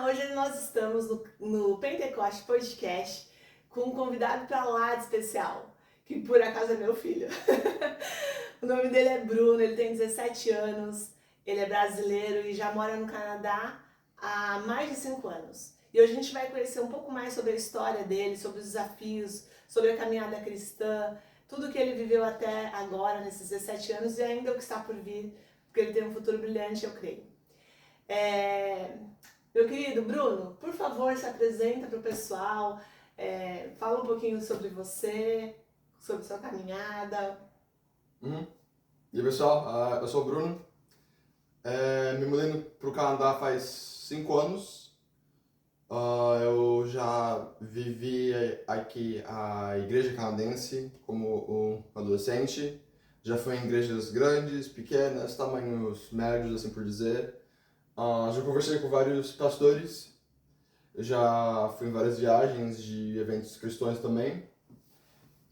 Hoje nós estamos no Pentecoste Podcast com um convidado para lá de especial, que por acaso é meu filho. O nome dele é Bruno, ele tem 17 anos, ele é brasileiro e já mora no Canadá há mais de 5 anos. E hoje a gente vai conhecer um pouco mais sobre a história dele, sobre os desafios, sobre a caminhada cristã, tudo que ele viveu até agora, nesses 17 anos, e ainda o que está por vir, porque ele tem um futuro brilhante, eu creio. Meu querido Bruno, por favor, se apresenta para o pessoal, fala um pouquinho sobre você, sobre sua caminhada. E aí, pessoal, eu sou o Bruno, me mudei para o Canadá faz 5 anos. Eu já vivi aqui a igreja canadense como um adolescente, já fui em igrejas grandes, pequenas, tamanhos médios, assim por dizer. Já conversei com vários pastores, já fui em várias viagens de eventos cristãos também.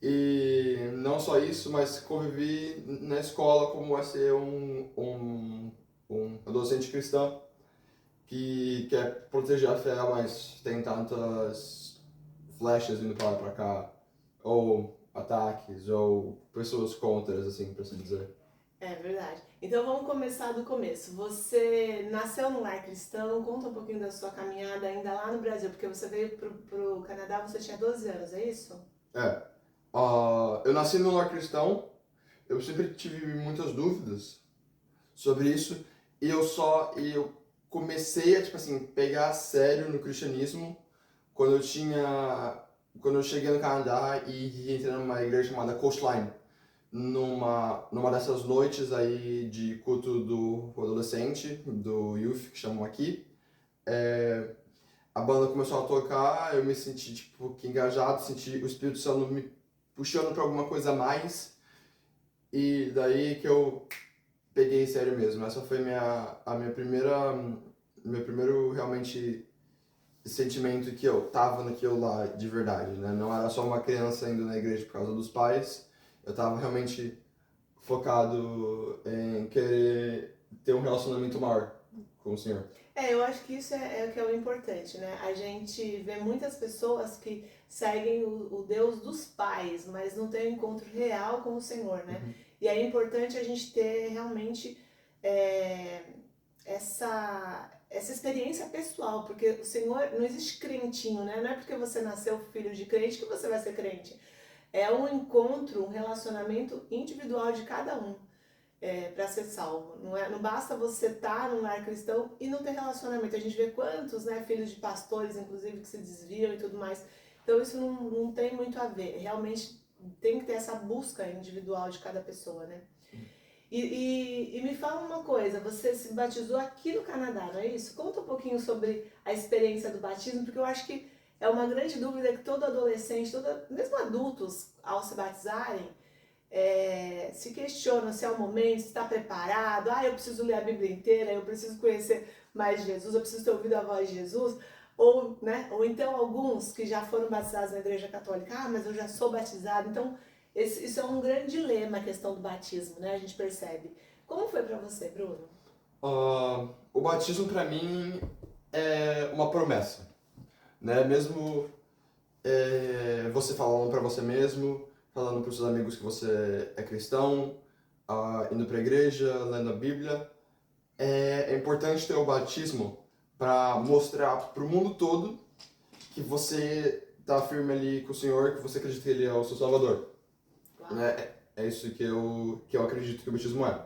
E não só isso, mas convivi na escola como é ser um adolescente cristão que quer proteger a fé, mas tem tantas flechas indo para lá e para cá, ou ataques, ou pessoas contras, assim, para se dizer. É verdade. Então vamos começar do começo. Você nasceu num lar cristão, conta um pouquinho da sua caminhada ainda lá no Brasil, porque você veio pro Canadá, você tinha 12 anos, é isso? Eu nasci num lar cristão, eu sempre tive muitas dúvidas sobre isso, e eu comecei a, tipo assim, pegar a sério no cristianismo quando eu cheguei no Canadá e entrei numa igreja chamada Coastline, numa dessas noites aí de culto do adolescente, do youth, que chamam aqui. A banda começou a tocar, eu me senti, tipo, que engajado, senti o Espírito Santo me puxando para alguma coisa a mais, e daí que eu peguei sério mesmo. Essa foi meu primeiro realmente sentimento que eu tava naquilo lá de verdade, né? Não era só uma criança indo na igreja por causa dos pais, eu tava realmente focado em querer ter um relacionamento maior com o Senhor. Eu acho que isso é o que é o importante, né? A gente vê muitas pessoas que seguem o Deus dos pais, mas não tem um encontro real com o Senhor, né? Uhum. E é importante a gente ter realmente é, essa experiência pessoal, porque o Senhor, não existe crentinho, né? Não é porque você nasceu filho de crente que você vai ser crente. É um encontro, um relacionamento individual de cada um para ser salvo. Não basta você estar num lar cristão e não ter relacionamento. A gente vê quantos, né, filhos de pastores, inclusive, que se desviam e tudo mais. Então isso não tem muito a ver. Realmente tem que ter essa busca individual de cada pessoa, né? E me fala uma coisa, você se batizou aqui no Canadá, não é isso? Conta um pouquinho sobre a experiência do batismo, porque eu acho que é uma grande dúvida que todo adolescente, mesmo adultos, ao se batizarem, se questiona se é o momento, se está preparado. Eu preciso ler a Bíblia inteira, eu preciso conhecer mais Jesus, eu preciso ter ouvido a voz de Jesus. Ou então alguns que já foram batizados na igreja católica, mas eu já sou batizado. Então, isso é um grande dilema, a questão do batismo, né? A gente percebe. Como foi para você, Bruno? O batismo para mim é uma promessa, né? Mesmo você falando para você mesmo, falando para os seus amigos que você é cristão, indo para a igreja, lendo a Bíblia, é importante ter o batismo para mostrar para o mundo todo que você está firme ali com o Senhor, que você acredita que Ele é o seu Salvador. Né? É isso que eu acredito que o batismo é.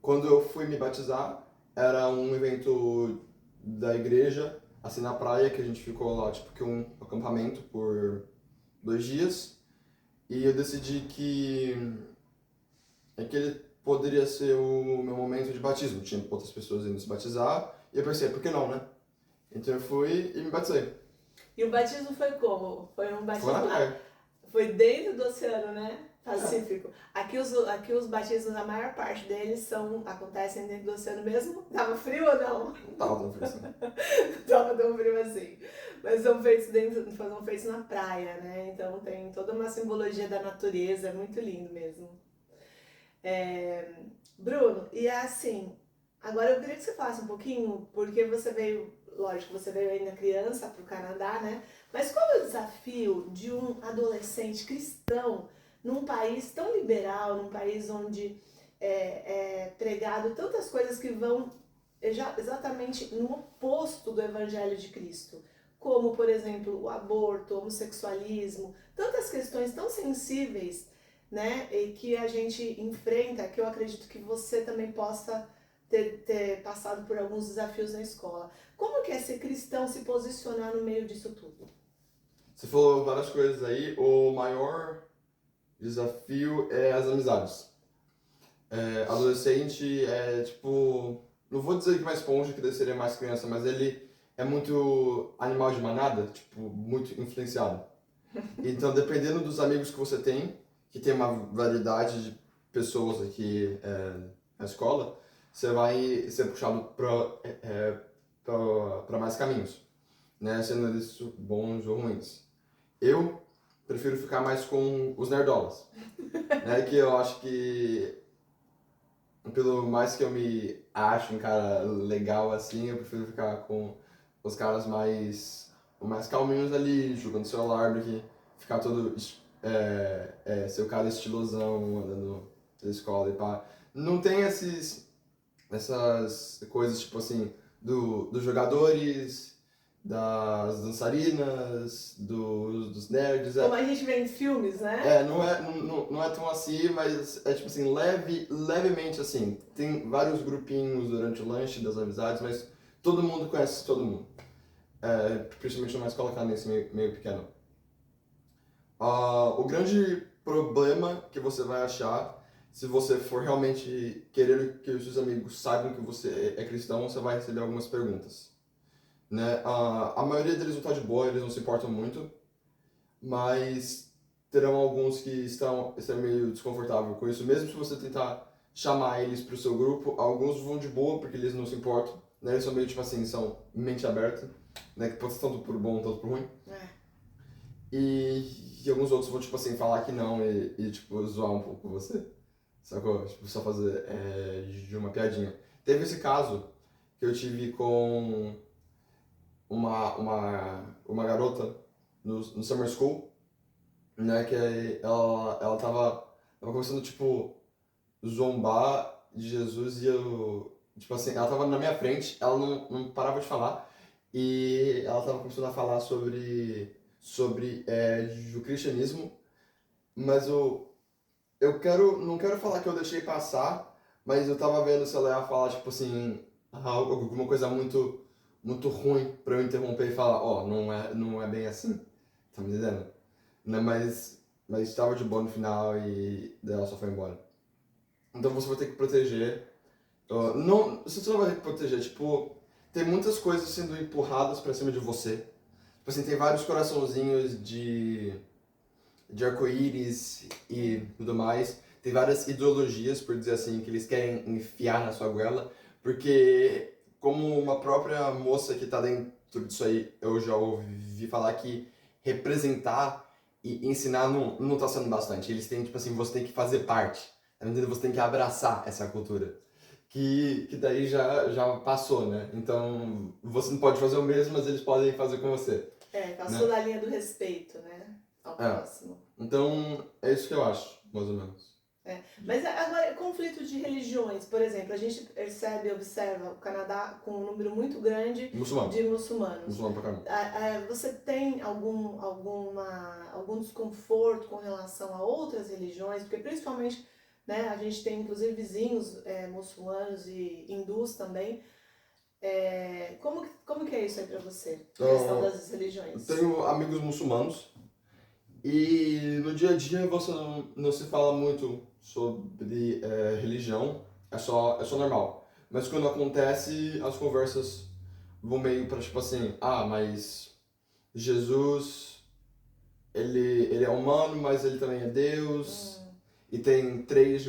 Quando eu fui me batizar, era um evento da igreja, assim na praia, que a gente ficou lá, tipo, que um acampamento por 2 dias. E eu decidi que aquele poderia ser o meu momento de batismo. Tinha outras pessoas indo se batizar, e eu pensei, por que não, né? Então eu fui e me batizei. E o batismo foi como? Foi um Foi batismo. na praia. Foi dentro do oceano, né? Pacífico. Aqui os batismos, a maior parte deles acontecem dentro do oceano mesmo. Tava frio ou não? Não tava tão frio assim. Tava tão frio assim. Mas foram feitos na praia, né? Então tem toda uma simbologia da natureza, é muito lindo mesmo. Bruno, e é assim, Agora eu queria que você falasse um pouquinho, porque você veio, lógico, você veio ainda criança para o Canadá, né? Mas qual é o desafio de um adolescente cristão num país tão liberal, num país onde é pregado tantas coisas que vão exatamente no oposto do Evangelho de Cristo? Como, por exemplo, o aborto, o homossexualismo, tantas questões tão sensíveis, né? E que a gente enfrenta, que eu acredito que você também possa ter passado por alguns desafios na escola. Como que é ser cristão, se posicionar no meio disso tudo? Você falou várias coisas aí. O maior desafio é as amizades. Adolescente é tipo. Não vou dizer que mais esponja, que daí seria mais criança, mas ele é muito animal de manada, tipo, muito influenciado. Então, dependendo dos amigos que você tem, que tem uma variedade de pessoas aqui na escola, você vai ser puxado para mais caminhos, né? Sendo eles bons ou ruins. Eu prefiro ficar mais com os nerdolas, né? Que eu acho que, pelo mais que eu me acho um cara legal assim, eu prefiro ficar com os caras mais calminhos ali, jogando celular, do que ficar todo ser o cara estilosão, andando na escola e pá. Não tem essas coisas, tipo assim, dos jogadores, das dançarinas, dos nerds. Como a gente vê em filmes, né? Não é tão assim, mas é tipo assim, levemente assim. Tem vários grupinhos durante o lanche das amizades, mas todo mundo conhece todo mundo. Principalmente numa escola canadense meio pequena. O grande problema que você vai achar, se você for realmente querer que os seus amigos saibam que você é cristão, você vai receber algumas perguntas, né? A maioria deles não está de boa, eles não se importam muito, mas terão alguns que estão meio desconfortáveis com isso. Mesmo se você tentar chamar eles para o seu grupo, alguns vão de boa porque eles não se importam, né? Eles são meio tipo assim, são mente aberta, né? Que pode ser tanto por bom, tanto por ruim. E alguns outros vão, tipo assim, falar que não e tipo, zoar um pouco você. Sacou? Tipo, só fazer de uma piadinha. Teve esse caso que eu tive com uma garota no Summer School, né? Que ela tava começando, tipo, zombar de Jesus e eu... Tipo assim, ela tava na minha frente, ela não parava de falar e ela tava começando a falar sobre o cristianismo, mas não quero falar que eu deixei passar, mas eu tava vendo se ela ia falar, tipo assim, alguma coisa muito ruim pra eu interromper e falar, não é bem assim, tá me entendendo? Né, mas estava de boa no final e daí ela só foi embora. Então você vai ter que proteger. Não, você não vai ter que proteger, tipo, tem muitas coisas sendo empurradas pra cima de você. Tipo assim, tem vários coraçãozinhos de arco-íris e tudo mais. Tem várias ideologias, por dizer assim, que eles querem enfiar na sua goela, porque como uma própria moça que tá dentro disso aí, eu já ouvi falar que representar e ensinar não tá sendo bastante. Eles têm, tipo assim, você tem que fazer parte, tá entendendo? Você tem que abraçar essa cultura. Que daí já passou, né? Então, você não pode fazer o mesmo, mas eles podem fazer com você. Passou da linha do respeito, né? Ao próximo. Então, é isso que eu acho, mais ou menos. Mas agora, conflito de religiões, por exemplo, a gente observa o Canadá com um número muito grande de muçulmanos. Muçulmano pra caramba. Você tem algum desconforto com relação a outras religiões? Porque principalmente, né, a gente tem inclusive vizinhos muçulmanos e hindus também. Como que é isso aí pra você? A questão das religiões? Eu tenho amigos muçulmanos e no dia a dia você não se fala muito sobre religião, é só normal. Mas quando acontece, as conversas vão meio pra tipo assim, mas Jesus, ele é humano, mas ele também é Deus. E tem três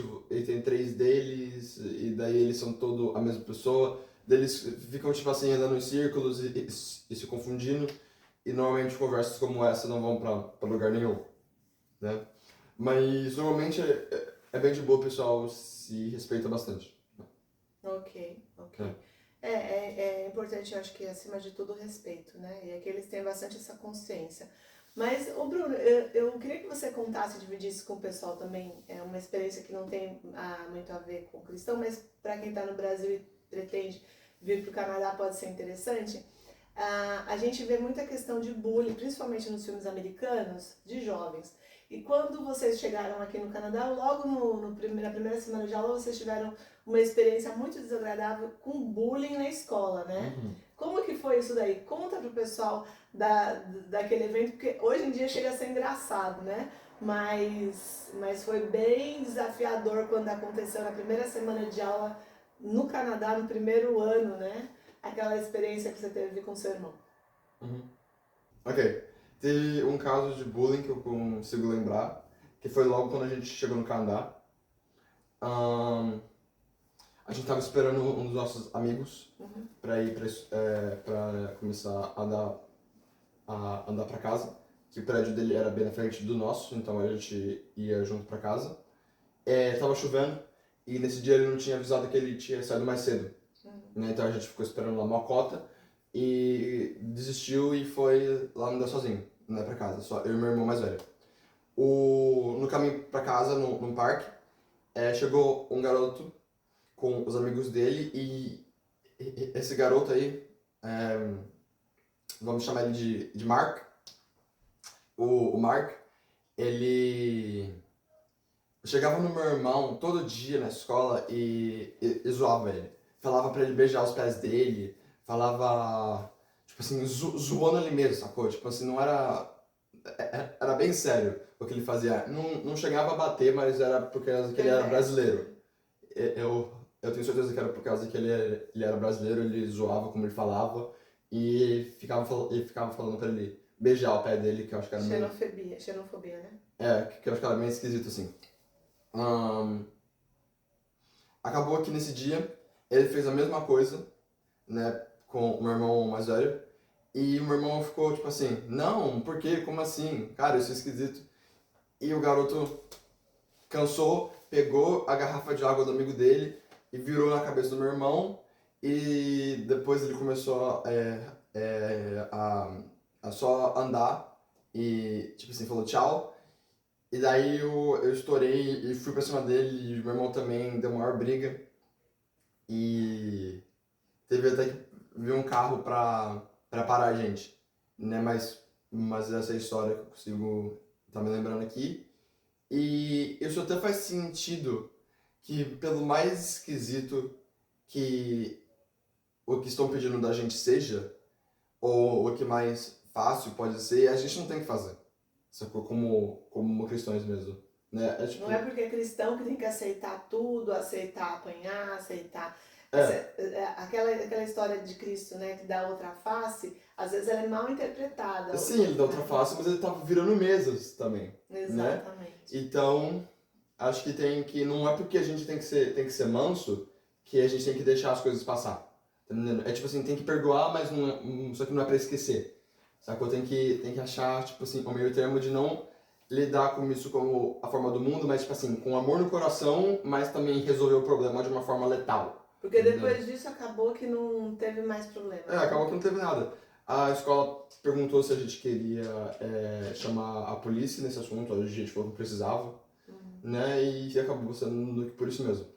deles, e daí eles são todos a mesma pessoa. Daí eles ficam, tipo assim, andando em círculos e se confundindo. E normalmente conversas como essa não vão pra lugar nenhum, né? Mas normalmente é bem de boa, o pessoal se respeita bastante. Ok, ok. É. É importante, eu acho que acima de tudo o respeito, né? E aqui eles têm bastante essa consciência. Mas, ô Bruno, eu queria que você contasse, dividisse com o pessoal também, uma experiência que não tem muito a ver com o cristão, mas para quem está no Brasil e pretende vir para o Canadá pode ser interessante. A gente vê muita questão de bullying, principalmente nos filmes americanos, de jovens. E quando vocês chegaram aqui no Canadá, logo na primeira semana de aula, vocês tiveram uma experiência muito desagradável com bullying na escola, né? Uhum. Como que foi isso daí? Conta pro pessoal daquele evento, porque hoje em dia chega a ser engraçado, né? Mas foi bem desafiador quando aconteceu na primeira semana de aula no Canadá, no primeiro ano, né? Aquela experiência que você teve com seu irmão. Uhum. Ok. Teve um caso de bullying que eu consigo lembrar, que foi logo quando a gente chegou no Canadá. A gente tava esperando um dos nossos amigos para ir para começar a andar para casa, que o prédio dele era bem na frente do nosso, então a gente ia junto para casa. Tava chovendo e nesse dia ele não tinha avisado que ele tinha saído mais cedo, né? Então a gente ficou esperando lá uma cota e desistiu e foi lá andar sozinho, né, para casa, só eu e meu irmão mais velho. No caminho para casa, num parque, chegou um garoto com os amigos dele e esse garoto aí, vamos chamar ele de Mark. O Mark, ele chegava no meu irmão todo dia na escola e zoava ele. Falava pra ele beijar os pés dele, falava, tipo assim, zoando ele mesmo, sacou? Tipo assim, não era... Era bem sério o que ele fazia. Não chegava a bater, mas era por causa que ele era brasileiro. Eu tenho certeza que era por causa que ele era brasileiro, ele zoava como ele falava e ficava falando pra ele beijar o pé dele, que eu acho que era meio... Xenofobia, né? Que eu acho que era meio esquisito, assim. Acabou que nesse dia ele fez a mesma coisa, né, com o meu irmão mais velho, e o meu irmão ficou tipo assim, não, por quê? Como assim? Cara, isso é esquisito. E o garoto cansou, pegou a garrafa de água do amigo dele e virou na cabeça do meu irmão, e depois ele começou a só andar e, tipo assim, falou tchau. E daí eu estourei e fui pra cima dele, e o meu irmão também deu maior briga. E teve até que vir um carro pra parar a gente, né? Mas essa é a história que eu consigo estar me lembrando aqui. E isso até faz sentido que, pelo mais esquisito que o que estão pedindo da gente seja, ou o que mais fácil pode ser, a gente não tem que fazer. Sacou? Como cristãos mesmo. Né? Tipo... Não é porque é cristão que tem que aceitar tudo, aceitar apanhar, aceitar... Aquela história de Cristo, né, que dá outra face, às vezes ela é mal interpretada. Sim, ele dá outra face, mas ele tá virando mesas também. Exatamente. Né? Então, acho que não é porque a gente tem que ser manso que a gente tem que deixar as coisas passar. Tá entendendo? É tipo assim, tem que perdoar, mas só que não é pra esquecer. Sacou? Tem que achar, tipo assim, o meio termo de não lidar com isso como a forma do mundo, mas tipo assim, com amor no coração, mas também resolver o problema de uma forma letal. Porque depois disso acabou que não teve mais problema. Acabou que não teve nada. A escola perguntou se a gente queria chamar a polícia nesse assunto, a gente falou que precisava, né? E acabou sendo por isso mesmo.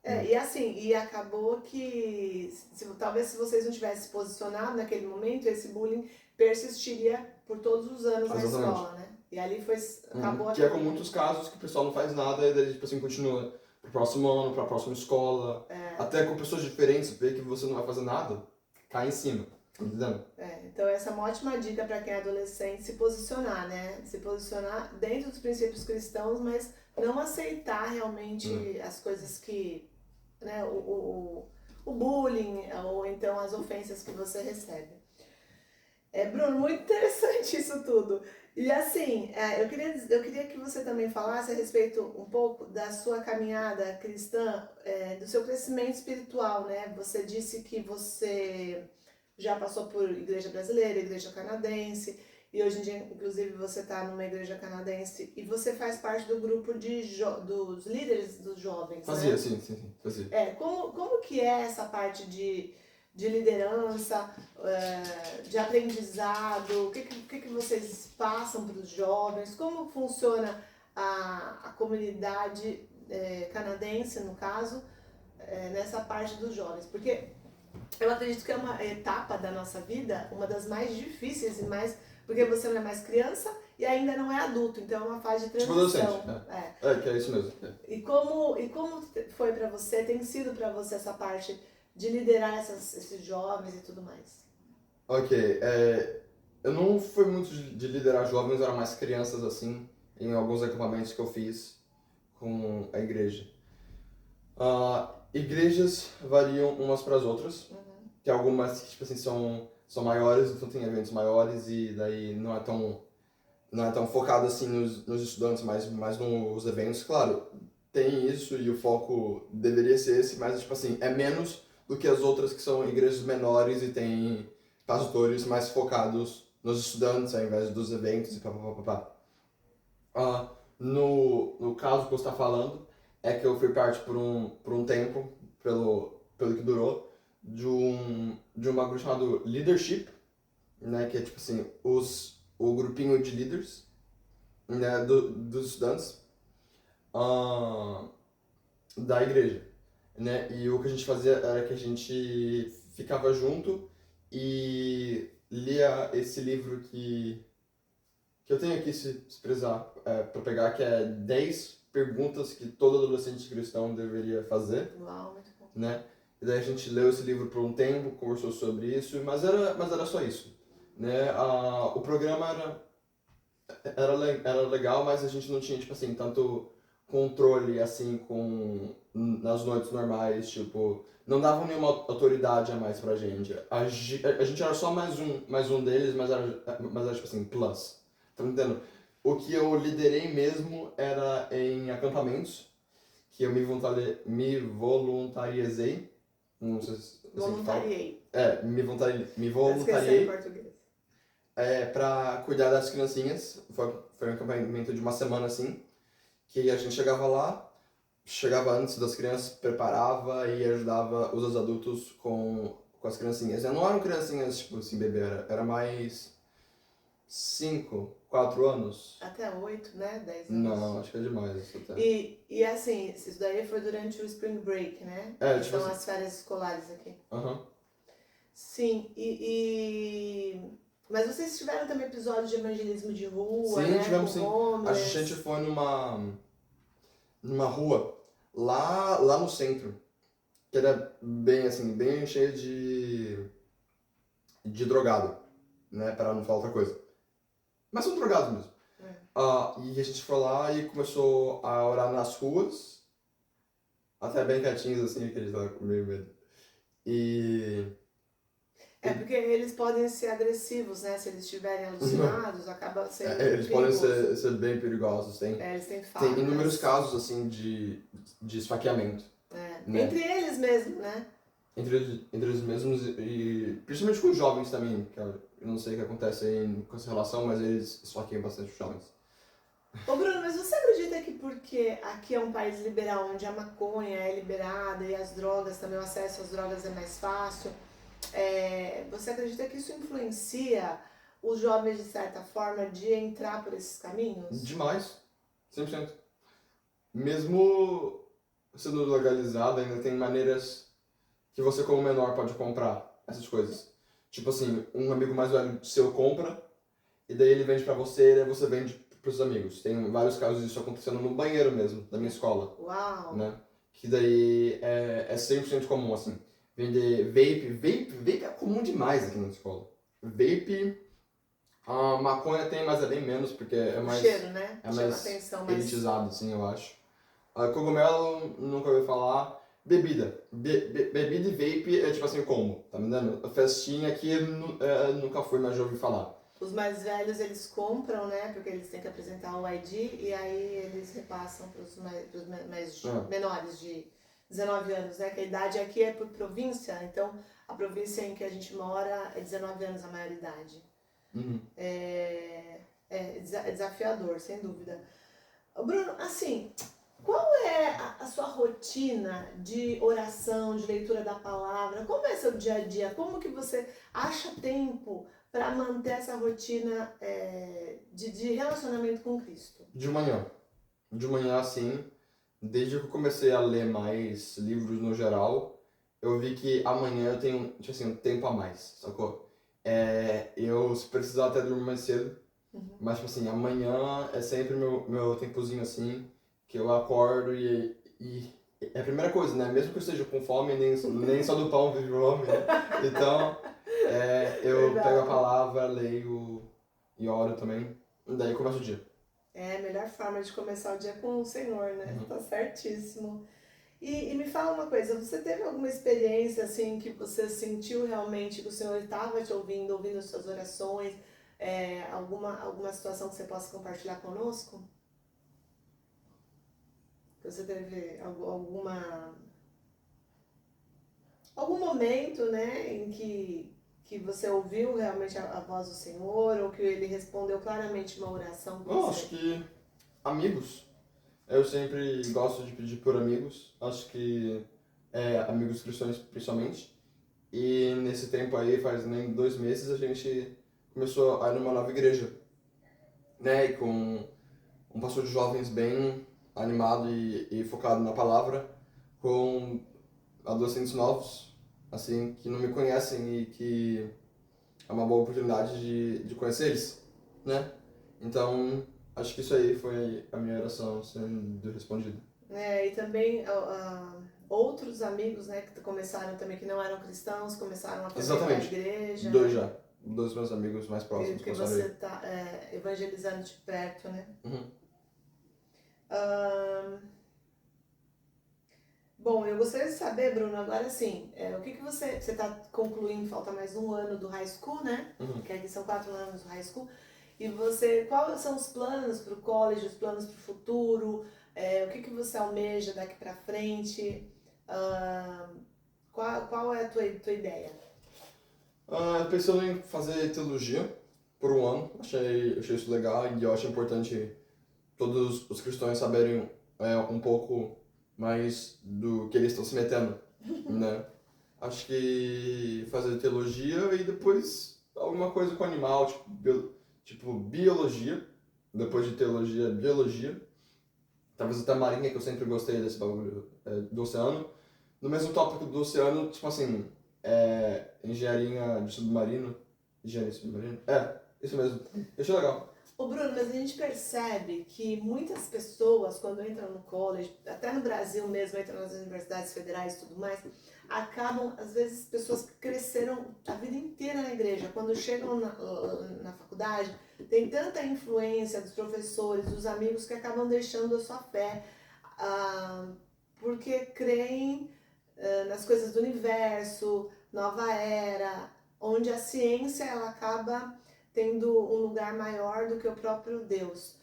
E assim, e acabou que talvez se vocês não tivessem se posicionado naquele momento, esse bullying persistiria por todos os anos na escola, né? E ali acabou que é com muitos casos que o pessoal não faz nada e daí, tipo assim, continua pro próximo ano, pra próxima escola, até com pessoas diferentes, ver que você não vai fazer nada, cai em cima, tá entendendo? Então essa é uma ótima dica para quem é adolescente, se posicionar, né? Se posicionar dentro dos princípios cristãos, mas não aceitar realmente as coisas que, né, o bullying ou então as ofensas que você recebe. Bruno, muito interessante isso tudo. E assim, eu queria que você também falasse a respeito um pouco da sua caminhada cristã, do seu crescimento espiritual, né? Você disse que você já passou por igreja brasileira, igreja canadense, E hoje em dia, inclusive, você está numa igreja canadense e você faz parte do grupo dos líderes dos jovens, Fazia, né? sim, fazia. Como que é essa parte de liderança, de aprendizado? O que vocês passam para os jovens? Como funciona a comunidade canadense, no caso, nessa parte dos jovens? Porque eu acredito que é uma etapa da nossa vida, uma das mais difíceis e mais... Porque você não é mais criança e ainda não é adulto, então é uma fase de transição. Tipo adolescente, que é isso mesmo. E como foi para você, tem sido para você essa parte de liderar esses jovens e tudo mais? Ok, eu não fui muito de liderar jovens, eram mais crianças assim, em alguns acampamentos que eu fiz com a igreja. Igrejas variam umas para as outras, que algumas tipo assim, são maiores, então tem eventos maiores e daí não é tão focado assim nos estudantes, mas mais nos eventos. Claro, tem isso e o foco deveria ser esse, mas tipo assim, é menos do que as outras que são igrejas menores e tem pastores mais focados nos estudantes ao invés dos eventos e papapá. No caso que você está falando, é que eu fui parte por um tempo, pelo que durou, de um bagulho chamado Leadership, né, que é tipo assim, o grupinho de líderes, né, dos estudantes da igreja, né, e o que a gente fazia era que a gente ficava junto e lia esse livro que eu tenho aqui, se precisar, para pegar, que é 10 perguntas que todo adolescente cristão deveria fazer. Uau, muito bom. Né? E daí a gente leu esse livro por um tempo, conversou sobre isso, mas era só isso. Né? O programa era legal, mas a gente não tinha, tipo assim, tanto controle, assim, nas noites normais, tipo, não davam nenhuma autoridade a mais pra gente. A gente era só mais um deles, mas era tipo assim, plus. Tá me entendendo? O que eu liderei mesmo era em acampamentos, que eu me voluntariezei, não sei se assim que fala. Voluntariei. Me Esqueci em voluntariei português. pra cuidar das criancinhas. Foi um acampamento de uma semana assim, que a gente chegava antes das crianças, preparava e ajudava os adultos com as criancinhas. Não eram criancinhas, tipo assim, bebê, era mais 5, 4 anos. Até 8, né? 10 anos. Não, acho que é demais isso até. E assim, isso daí foi durante o Spring Break, né? É, Que tipo são assim. as férias escolares aqui. Aham. Sim, mas vocês tiveram também episódios de evangelismo de rua, Sim, né? tivemos Com sim. A homeless. gente foi numa rua lá no centro, que era bem assim, bem cheia de drogado, né, para não falar outra coisa. Mas são drogados mesmo. E a gente foi lá e começou a orar nas ruas, até bem quietinhos assim, que a gente tava com meio medo. E Porque eles podem ser agressivos, né? Se eles estiverem alucinados, acaba sendo eles perigoso. podem ser bem perigosos. Eles têm facas. Tem inúmeros casos assim de esfaqueamento. Né? Entre eles mesmo, né? Entre eles mesmos e principalmente com os jovens também, que eu não sei o que acontece aí com essa relação, mas eles esfaqueiam bastante os jovens. Ô Bruno, mas você acredita que porque aqui é um país liberal, onde a maconha é liberada e as drogas também, o acesso às drogas é mais fácil, você acredita que isso influencia os jovens de certa forma de entrar por esses caminhos? Demais, 100%. Mesmo sendo legalizado, ainda tem maneiras que você como menor pode comprar essas coisas. Tipo assim, um amigo mais velho seu compra, e daí ele vende pra você, e daí você vende pros amigos. Tem vários casos disso acontecendo no banheiro mesmo, da minha escola. Uau! Né? Que daí é 100% comum, assim. Vender vape é comum demais aqui na escola. Vape, maconha tem, mas é bem menos, porque é mais... O cheiro, né? É Chama mais atenção, elitizado, assim, eu acho. Cogumelo, nunca ouvi falar. Bebida. Bebida e vape é tipo assim, combo, tá me dando? Festinha aqui nunca fui, mas já ouvi falar. Os mais velhos, eles compram, né? Porque eles têm que apresentar o ID e aí eles repassam para os menores de 19 anos, né? Que a idade aqui é por província, então a província em que a gente mora é 19 anos a maioridade. Uhum. É desafiador, sem dúvida. Ô, Bruno, assim, qual é a sua rotina de oração, de leitura da palavra? Como é seu dia a dia? Como que você acha tempo para manter essa rotina de relacionamento com Cristo? De manhã. De manhã, assim, desde que eu comecei a ler mais livros no geral, eu vi que amanhã eu tenho, tipo assim, um tempo a mais, sacou? Eu, se precisar, até durmo mais cedo, Uhum. mas, tipo assim, amanhã é sempre meu tempozinho, assim, que eu acordo e é a primeira coisa, né? Mesmo que eu esteja com fome, nem só do pão vive o homem, né? Então, eu pego a Verdade. palavra, leio e oro também, e daí começa o dia. É a melhor forma de começar o dia com o Senhor, né? Uhum. Tá certíssimo. E me fala uma coisa, você teve alguma experiência assim que você sentiu realmente que o Senhor estava te ouvindo, ouvindo as suas orações? Alguma situação que você possa compartilhar conosco? Que você teve algum momento, né, em que você ouviu realmente a voz do Senhor ou que ele respondeu claramente uma oração com Bom, acho você? que amigos. Eu sempre gosto de pedir por amigos. Acho que amigos cristãos principalmente. E nesse tempo aí, faz nem 2 meses, a gente começou a ir numa nova igreja, né? E com um pastor de jovens bem animado e focado na palavra, com adolescentes novos, assim, que não me conhecem e que é uma boa oportunidade de conhecer eles, né? Então, acho que isso aí foi a minha oração sendo respondida. E também outros amigos, né, que começaram também, que não eram cristãos, começaram a frequentar a Exatamente. igreja, Dois né? já. Dois meus amigos mais próximos Que começaram a você ir. está evangelizando de perto, né? Uhum. Ahn, Bom, eu gostaria de saber, Bruno, agora sim, o que você está concluindo, falta mais um ano do high school, né? Uhum. Que aqui são 4 anos do high school. E quais são os planos para o college, os planos para o futuro? O que você almeja daqui para frente? Qual é a tua ideia? Pensando em fazer teologia por um ano, achei isso legal e eu acho importante todos os cristãos saberem um pouco mais do que eles estão se metendo, né? Acho que fazer teologia e depois alguma coisa com animal, tipo biologia, depois de teologia, biologia. Talvez até marinha, que eu sempre gostei desse bagulho do oceano. No mesmo tópico do oceano, tipo assim, engenharia de submarino. Engenharia de submarino? Isso mesmo. Eu achei legal. Ô Bruno, mas a gente percebe que muitas pessoas, quando entram no college, até no Brasil mesmo, entram nas universidades federais e tudo mais, acabam, às vezes, pessoas que cresceram a vida inteira na igreja, quando chegam na faculdade, tem tanta influência dos professores, dos amigos, que acabam deixando a sua fé, porque creem nas coisas do universo, nova era, onde a ciência ela acaba tendo um lugar maior do que o próprio Deus,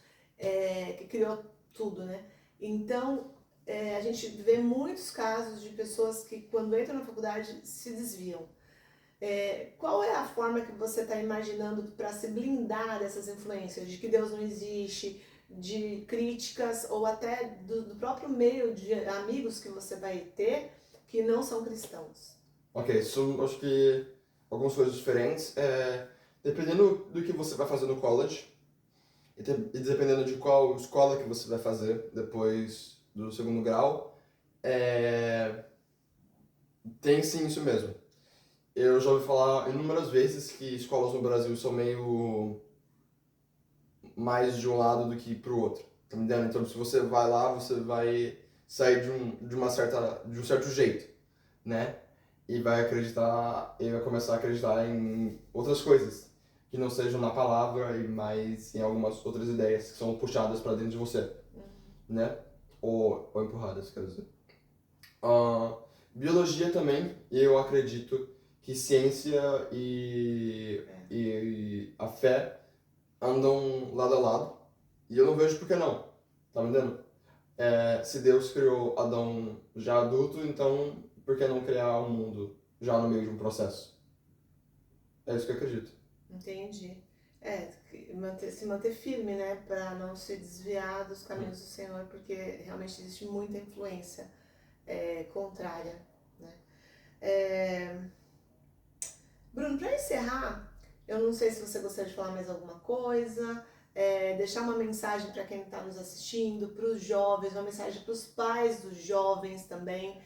que criou tudo, né? Então, a gente vê muitos casos de pessoas que, quando entram na faculdade, se desviam. Qual é a forma que você está imaginando para se blindar dessas influências, de que Deus não existe, de críticas ou até do próprio meio de amigos que você vai ter que não são cristãos? Ok, acho que algumas coisas diferentes. Dependendo do que você vai fazer no college e dependendo de qual escola que você vai fazer depois do segundo grau, tem sim isso mesmo. Eu já ouvi falar inúmeras vezes que escolas no Brasil são meio mais de um lado do que pro outro, tá me entendendo? Então, se você vai lá, você vai sair de um certo jeito, né? E vai começar a acreditar em outras coisas que não sejam na palavra e mais em algumas outras ideias que são puxadas para dentro de você, né? Ou empurradas, quer dizer. Biologia também, eu acredito que ciência e a fé andam lado a lado. E eu não vejo por que não. Tá me entendendo? Se Deus criou Adão já adulto, então por que não criar um mundo já no meio de um processo? É isso que eu acredito. Entendi. Se manter firme, né? Para não se desviar dos caminhos do Senhor, porque realmente existe muita influência contrária, né? Bruno, para encerrar, eu não sei se você gostaria de falar mais alguma coisa, deixar uma mensagem para quem está nos assistindo, para os jovens, uma mensagem para os pais dos jovens também.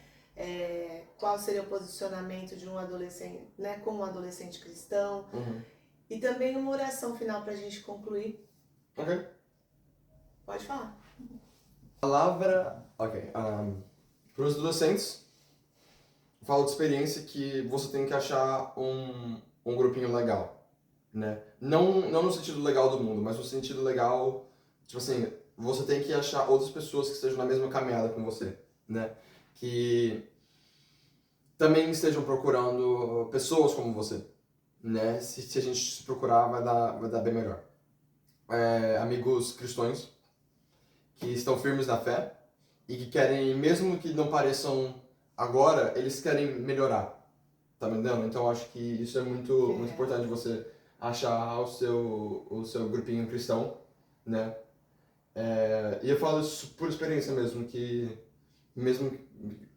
Qual seria o posicionamento de um adolescente, né, como um adolescente cristão? E também uma oração final para a gente concluir. Ok. Pode falar. Palavra. Ok. Para os adolescentes, falo de experiência que você tem que achar um grupinho legal, né? Não no sentido legal do mundo, mas no sentido legal, tipo assim, você tem que achar outras pessoas que estejam na mesma caminhada com você, né? Que também estejam procurando pessoas como você, né? Se a gente se procurar, vai dar bem melhor. Amigos cristãos que estão firmes na fé e que querem, mesmo que não pareçam agora, eles querem melhorar. Tá me entendendo? Então acho que isso é muito importante, você achar o seu grupinho cristão, né? E eu falo isso por experiência mesmo, que mesmo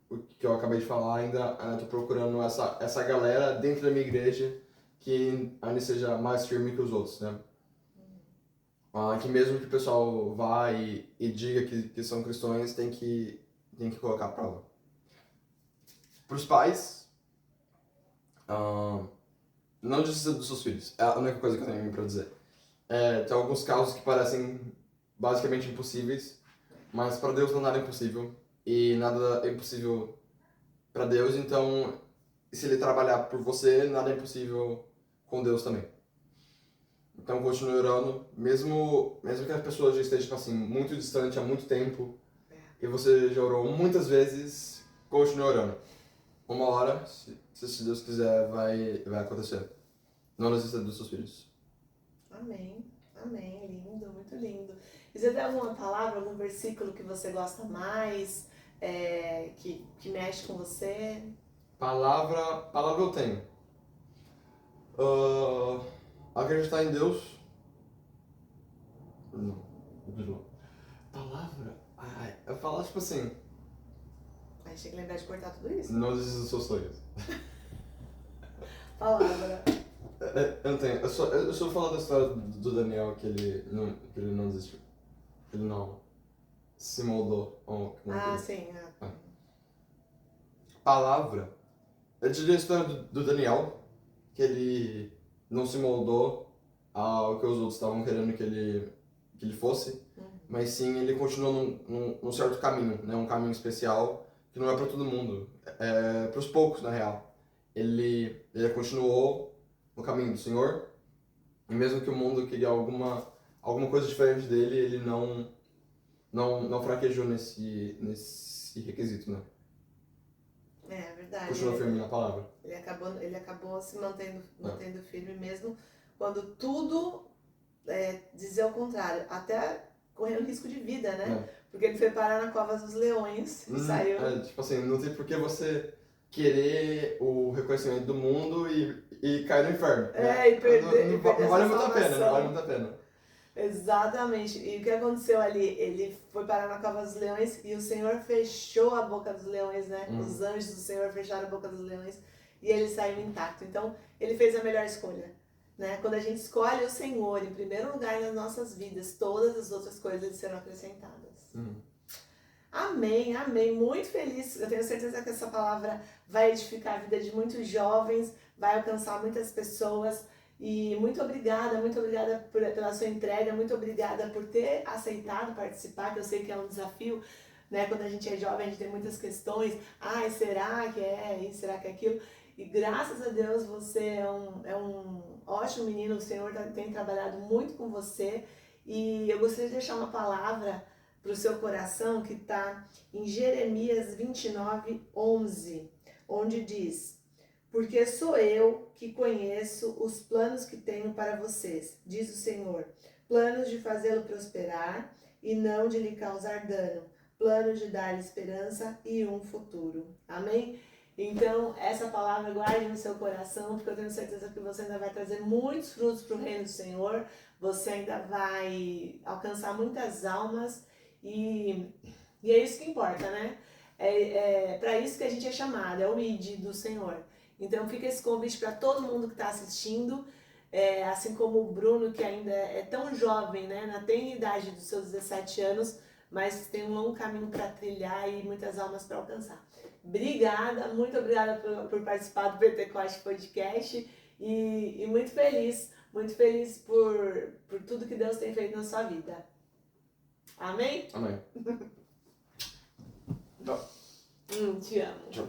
o que eu acabei de falar, ainda tô procurando essa galera dentro da minha igreja que ainda seja mais firme que os outros, né? Que mesmo que o pessoal vá e diga que são cristãos, tem que colocar a prova. Para os pais, não desista dos seus filhos. É a única coisa que eu tenho para dizer. Tem alguns casos que parecem basicamente impossíveis, mas para Deus não nada é impossível. E nada é impossível para Deus, então se Ele trabalhar por você, nada é impossível com Deus também. Então continue orando, mesmo que a pessoa já esteja assim, muito distante há muito tempo, e você já orou muitas vezes, continue orando. Uma hora, se Deus quiser, vai acontecer. Não desista dos seus filhos. Amém, amém, lindo, muito lindo. E você tem alguma palavra, algum versículo que você gosta mais, que mexe com você? Palavra eu tenho. Acreditar em Deus. Não. Palavra? Eu falo tipo assim. Aí tinha que lembrar de cortar tudo isso. Não desista dos seus sonhos. Palavra. Eu não tenho. Eu só falo da história do Daniel que ele não desistiu. Ele não se moldou. Sim. Palavra. Eu diria a história do Daniel, que ele não se moldou ao que os outros estavam querendo que ele fosse, mas sim ele continuou num certo caminho, né? Um caminho especial que não é para todo mundo, é para os poucos na real. Ele continuou no caminho do Senhor, e mesmo que o mundo queria alguma coisa diferente dele, ele não fraquejou nesse requisito, né? É verdade. Continua firme na palavra. Ele acabou se mantendo firme mesmo quando tudo dizia o contrário, até correndo risco de vida, né? Porque ele foi parar na cova dos leões e saiu. Tipo assim, não tem por que você querer o reconhecimento do mundo e cair no inferno. E perder. Não vale muito a pena, não vale muito a pena. Exatamente. E o que aconteceu ali? Ele foi parar na cova dos leões e o Senhor fechou a boca dos leões, né? Os anjos do Senhor fecharam a boca dos leões e ele saiu intacto. Então, ele fez a melhor escolha, né? Quando a gente escolhe o Senhor em primeiro lugar nas nossas vidas, todas as outras coisas serão acrescentadas. Amém, amém. Muito feliz. Eu tenho certeza que essa palavra vai edificar a vida de muitos jovens, vai alcançar muitas pessoas. E muito obrigada pela sua entrega, muito obrigada por ter aceitado participar, que eu sei que é um desafio, né? Quando a gente é jovem, a gente tem muitas questões. Será que é isso? Será que é aquilo? E graças a Deus você é um ótimo menino, o Senhor tem trabalhado muito com você. E eu gostaria de deixar uma palavra para o seu coração que está em Jeremias 29:11, onde diz: porque sou eu que conheço os planos que tenho para vocês, diz o Senhor, planos de fazê-lo prosperar e não de lhe causar dano, planos de dar-lhe esperança e um futuro. Amém? Então, essa palavra guarde no seu coração, porque eu tenho certeza que você ainda vai trazer muitos frutos para o reino do Senhor, você ainda vai alcançar muitas almas e é isso que importa, né? É para isso que a gente é chamado, é o ID do Senhor. Então, fica esse convite para todo mundo que está assistindo, assim como o Bruno, que ainda é tão jovem, né? Na tenra idade dos seus 17 anos, mas tem um longo caminho para trilhar e muitas almas para alcançar. Obrigada, muito obrigada por participar do Pentecoste Podcast e muito feliz por tudo que Deus tem feito na sua vida. Amém? Amém. Te amo. Tchau.